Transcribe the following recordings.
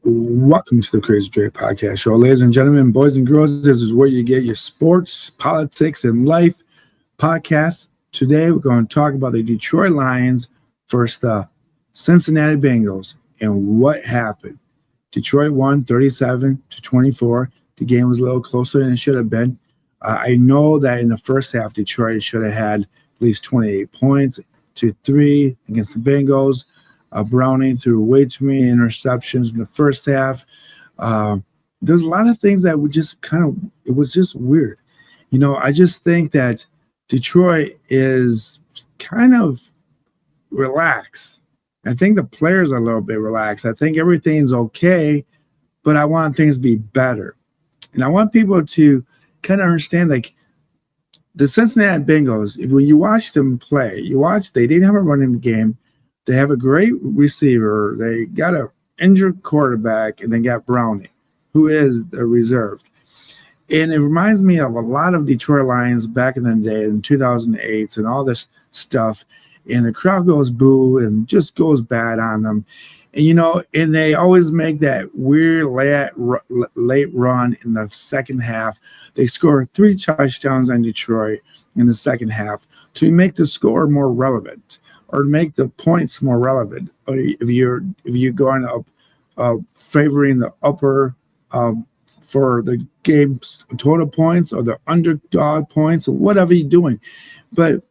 Welcome to the Crazy Drake Podcast Show. Ladies and gentlemen, boys and girls, this is where you get your sports, politics, and life podcast. Today, we're going to talk about the Detroit Lions versus the Cincinnati Bengals and what happened. Detroit won 37-24. The game was a little closer than it should have been. I know that in the first half, Detroit should have had at least 28 points to 3 against the Bengals. Browning threw way too many interceptions in the first half. There's a lot of things that were just it was just weird. I just think that Detroit is kind of relaxed. I think the players are a little bit relaxed. I think everything's okay, but I want things to be better. And I want people to kind of understand, like, the Cincinnati Bengals, when you watch them play, they didn't have a running game. They have a great receiver. They got an injured quarterback, and they got Browning, who is a reserve. And it reminds me of a lot of Detroit Lions back in the day, in 2008, and all this stuff. And the crowd goes boo and just goes bad on them. And they always make that weird late run in the second half. They score 3 touchdowns on Detroit in the second half to make the score more relevant, or make the points more relevant. Or if you're going up favoring the upper for the game's total points or the underdog points or whatever you're doing. But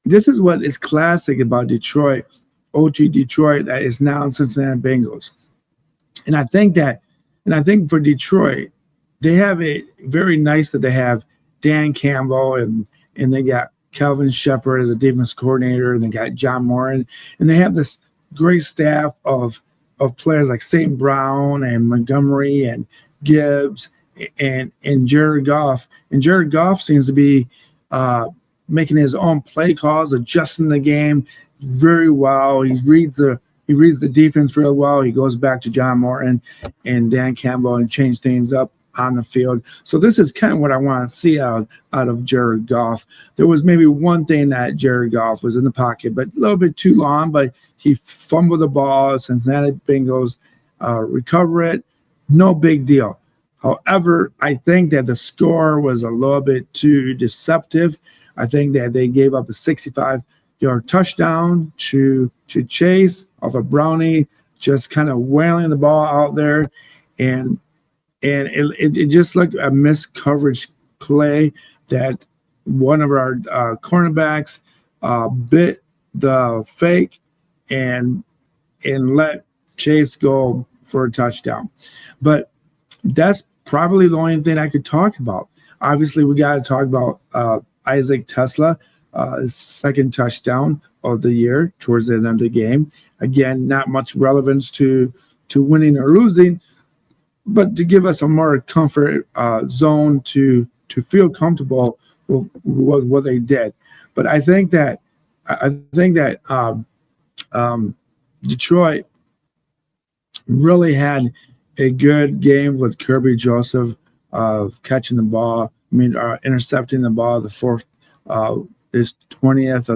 this is what is classic about Detroit, OG Detroit, that is now Cincinnati Bengals. And I think for Detroit, they have it very nice that they have Dan Campbell and they got Calvin Shepard as a defense coordinator, and they got John Moran, and they have this great staff of players like St. Brown and Montgomery and Gibbs and Jared Goff. And Jared Goff seems to be making his own play calls, adjusting the game very well. He reads the defense real well. He goes back to John Morton and Dan Campbell and change things up on the field. So this is kind of what I want to see out of Jared Goff. There was maybe one thing that Jared Goff was in the pocket, but a little bit too long, but he fumbled the ball. Cincinnati Bengals recover it. No big deal. However, I think that the score was a little bit too deceptive. I think that they gave up a 65-yard touchdown to Chase off of Brownie, just kind of wailing the ball out there. And it just looked a missed coverage play that one of our cornerbacks bit the fake and let Chase go for a touchdown. But that's probably the only thing I could talk about. Obviously, we got to talk about Isaac Tesla, his second touchdown of the year towards the end of the game. Again, not much relevance to winning or losing, but to give us a more comfort zone to feel comfortable with what they did. But I think that Detroit really had a good game with Kirby Joseph catching the ball. Intercepting the ball, the fourth, his 20th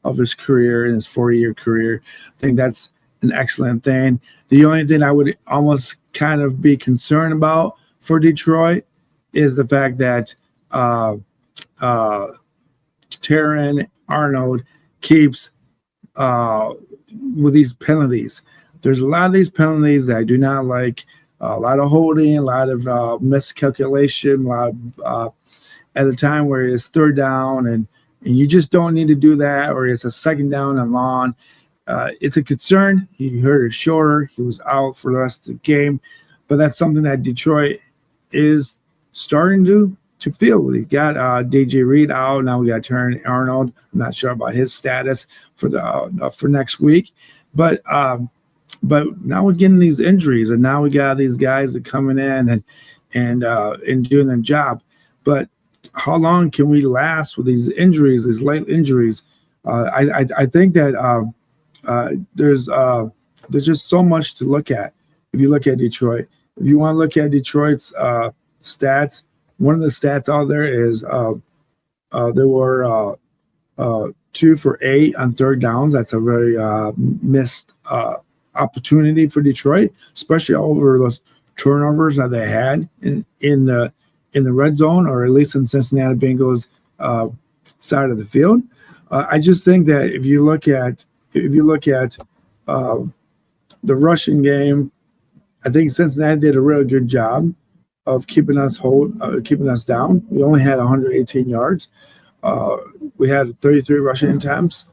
of his career, in his 4-year career. I think that's an excellent thing. The only thing I would almost kind of be concerned about for Detroit is the fact that Terran Arnold keeps with these penalties. There's a lot of these penalties that I do not like. A lot of holding, a lot of miscalculation, a lot of at a time where it's third down and you just don't need to do that, or it's a second down and long. It's a concern. He hurt his shoulder. He was out for the rest of the game. But that's something that Detroit is starting to feel. We got DJ Reed out. Now we got Terran Arnold. I'm not sure about his status for next week. But now we're getting these injuries, and now we got these guys that coming in and doing their job. But how long can we last with these injuries, these late injuries? I think that there's just so much to look at. If you look at Detroit, if you want to look at Detroit's stats, one of the stats out there is there were 2 for 8 on third downs. That's a very missed opportunity for Detroit, especially over those turnovers that they had in the red zone, or at least in Cincinnati Bengals side of the field. I just think that if you look at the rushing game, I think Cincinnati did a really good job of keeping us down. We only had 118 yards. We had 33 rushing attempts.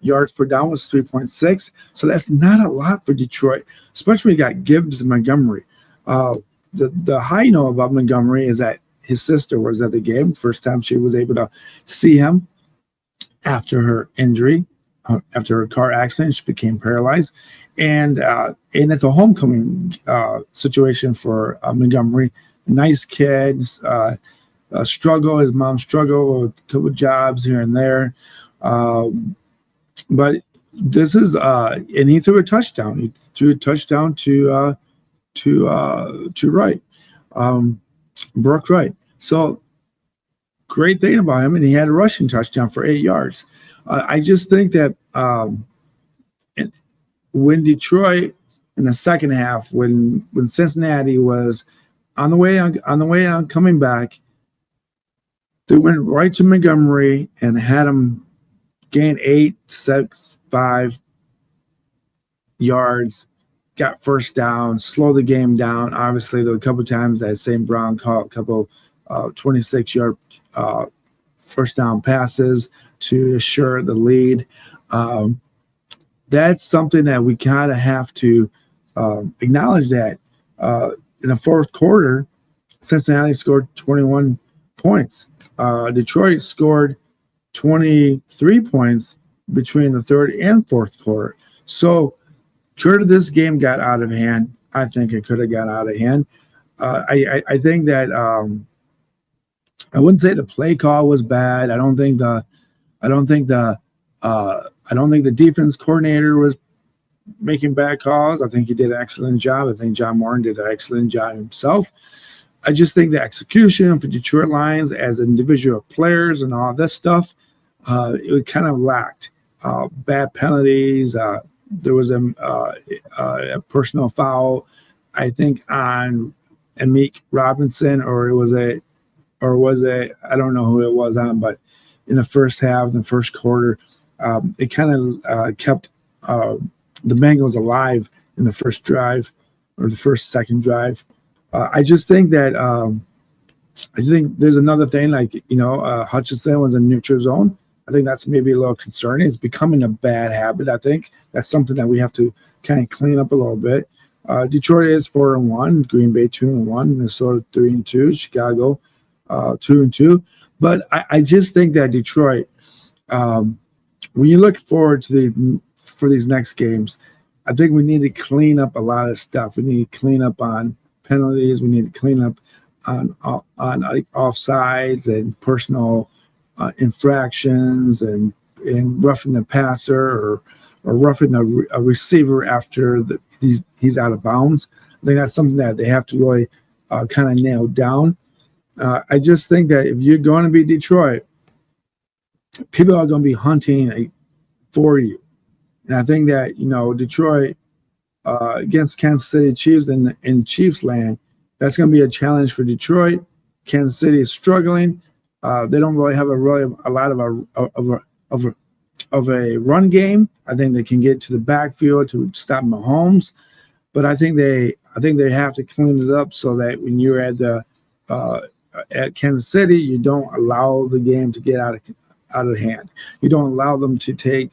Yards per down was 3.6. So that's not a lot for Detroit, especially when you got Gibbs and Montgomery. The high note about Montgomery is that his sister was at the game. First time she was able to see him after her injury, after her car accident. She became paralyzed. And it's a homecoming situation for Montgomery. Nice kid. His mom struggled with a couple of jobs here and there. But this is and he threw a touchdown. He threw a touchdown to Wright, Brooke Wright. So great thing about him, and he had a rushing touchdown for 8 yards. I just think that when Detroit in the second half, when Cincinnati was on the way on coming back, they went right to Montgomery and had him gain 8, 6, 5 yards, got first down, slow the game down. Obviously, there were a couple of times that St. Brown caught a couple 26-yard first down passes to assure the lead. That's something that we kind of have to acknowledge that in the fourth quarter, Cincinnati scored 21 points. Detroit scored 23 points between the third and fourth quarter. So could this game got out of hand? I think it could have got out of hand. I think that I wouldn't say the play call was bad. I don't think the defense coordinator was making bad calls. I think he did an excellent job. I think John Martin did an excellent job himself. I just think the execution for Detroit Lions as individual players and all this stuff, it kind of lacked. Bad penalties. There was a personal foul, I think, on Amik Robinson, or was it? I don't know who it was on, but in the first half, in the first quarter, it kind of kept the Bengals alive in the first drive or the second drive. I just think that I think there's another thing, like, Hutchinson was in neutral zone. I think that's maybe a little concerning. It's becoming a bad habit. I think that's something that we have to kind of clean up a little bit. Detroit is 4-1, Green Bay 2-1, Minnesota 3-2, Chicago 2-2. But I just think that Detroit, when you look forward to for these next games, I think we need to clean up a lot of stuff. We need to clean up on penalties. We need to clean up on offsides and personal infractions and roughing the passer or roughing a receiver after he's out of bounds. I think that's something that they have to really kind of nail down. I just think that if you're going to be Detroit, people are going to be hunting for you. And I think that, Detroit against Kansas City Chiefs in Chiefs land, that's going to be a challenge for Detroit. Kansas City is struggling. They don't really have a lot of a run game. I think they can get to the backfield to stop Mahomes, but I think they have to clean it up so that when you're at Kansas City, you don't allow the game to get out of hand. You don't allow them to take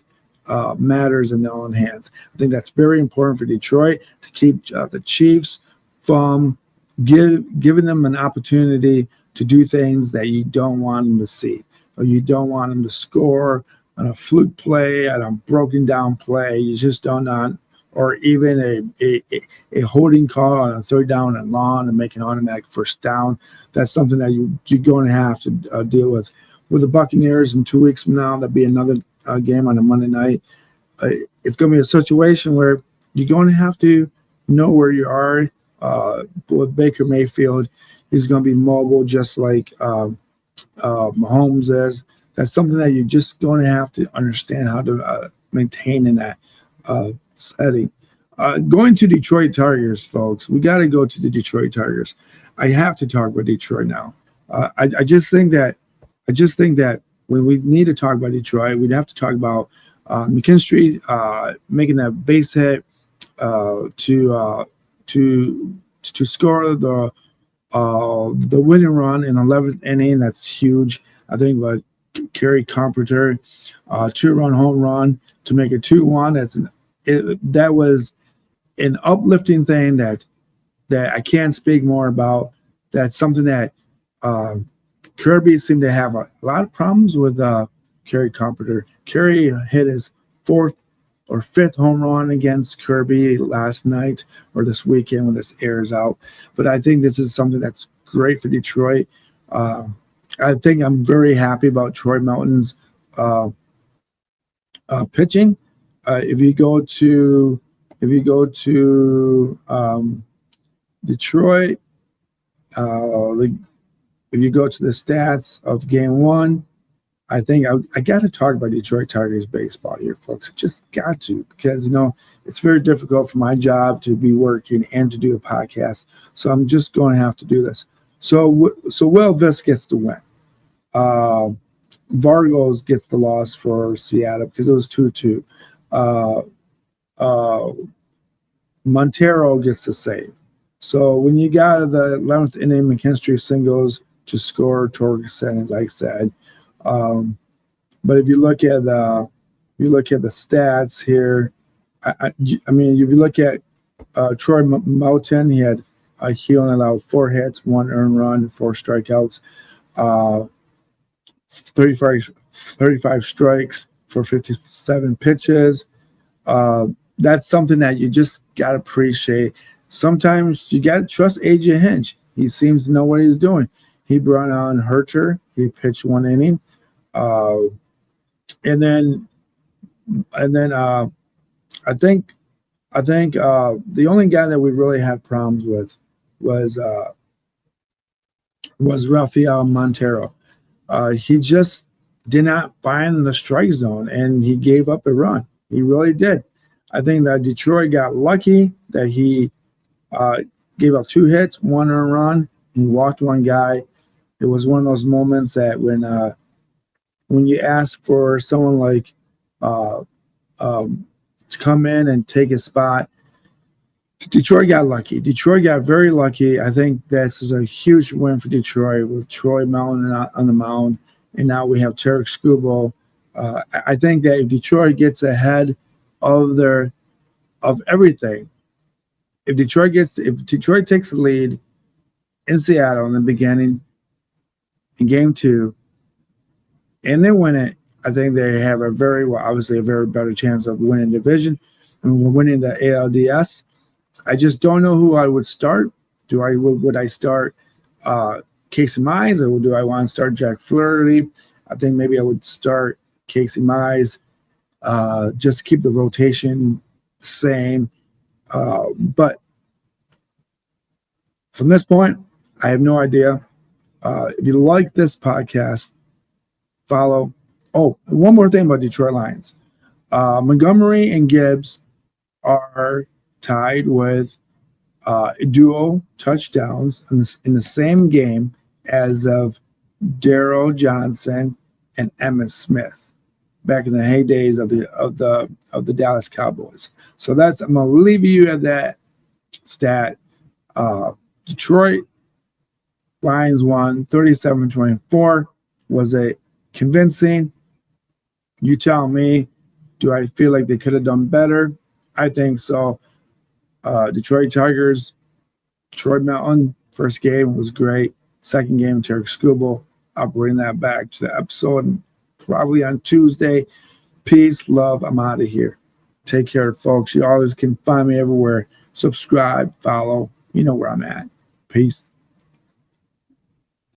matters in their own hands. I think that's very important for Detroit to keep the Chiefs from giving them an opportunity to do things that you don't want them to see, or you don't want them to score on a fluke play, on a broken down play. You just don't want, or even a holding call on a third down and long and make an automatic first down. That's something that you're going to have to deal with. With the Buccaneers in 2 weeks from now, that'll be another game on a Monday night. It's going to be a situation where you're going to have to know where you are. With Baker Mayfield, he's going to be mobile just like Mahomes is. That's something that you're just going to have to understand how to maintain in that setting. Going to Detroit Tigers, folks. We got to go to the Detroit Tigers. I have to talk about Detroit now. I just think that when we need to talk about Detroit, we'd have to talk about McKinstry making that base hit to score the winning run in 11th inning. That's huge. I think Kerry Carpenter, 2-run home run to make it 2-1. That was an uplifting thing that I can't speak more about. That's something that Kirby seemed to have a lot of problems with Kerry Carpenter. Kerry hit his 4th or 5th home run against Kirby last night or this weekend when this airs out. But I think this is something that's great for Detroit. I think I'm very happy about Troy Mountain's pitching. If you go to Detroit, if you go to the stats of Game 1, I think I got to talk about Detroit Tigers baseball here, folks. I just got to, because it's very difficult for my job to be working and to do a podcast. So I'm just going to have to do this. So Will Viss gets the win. Vargos gets the loss for Seattle because it was 2-2. Montero gets the save. So when you got the 11th inning, McKinstry singles to score Torgerson, as I said. But if you look at the stats here, I mean, if you look at Troy Mountain, he only allowed 4 hits, 1 earned run, 4 strikeouts, 35 strikes for 57 pitches. That's something that you just gotta appreciate. Sometimes you gotta trust AJ Hinch. He seems to know what he's doing. He brought on Herter. He pitched 1 inning. And then I think the only guy that we really had problems with was Rafael Montero. He just did not find the strike zone, and he gave up a run. He really did. I think that Detroit got lucky that he gave up 2 hits, 1 earned run. He walked 1 guy. It was one of those moments that when you ask for someone like to come in and take a spot, Detroit got lucky. Detroit got very lucky. I think this is a huge win for Detroit with Troy Mountain on the mound, and now we have Tarek Skubal. I think that if Detroit gets ahead of everything, if Detroit takes the lead in Seattle in the beginning in Game 2, and they win it, I think they have obviously a very better chance of winning the division and winning the ALDS. I just don't know who I would start. Would I start Casey Mize, or do I want to start Jack Flaherty? I think maybe I would start Casey Mize, just keep the rotation the same. But from this point, I have no idea. If you like this podcast, follow. Oh, one more thing about Detroit Lions. Montgomery and Gibbs are tied with dual touchdowns in the same game as of Darrell Johnson and Emmitt Smith back in the heydays of the Dallas Cowboys. So I'm gonna leave you at that stat. Detroit Lions won 37-24. Was a convincing. You tell me, do I feel like they could have done better? I think so. Detroit Tigers, Troy Mountain, first game was great. Second game, Tarek Skubal. I'll bring that back to the episode probably on Tuesday. Peace, love. I'm out of here. Take care, folks. You always can find me everywhere. Subscribe, follow. You know where I'm at. Peace.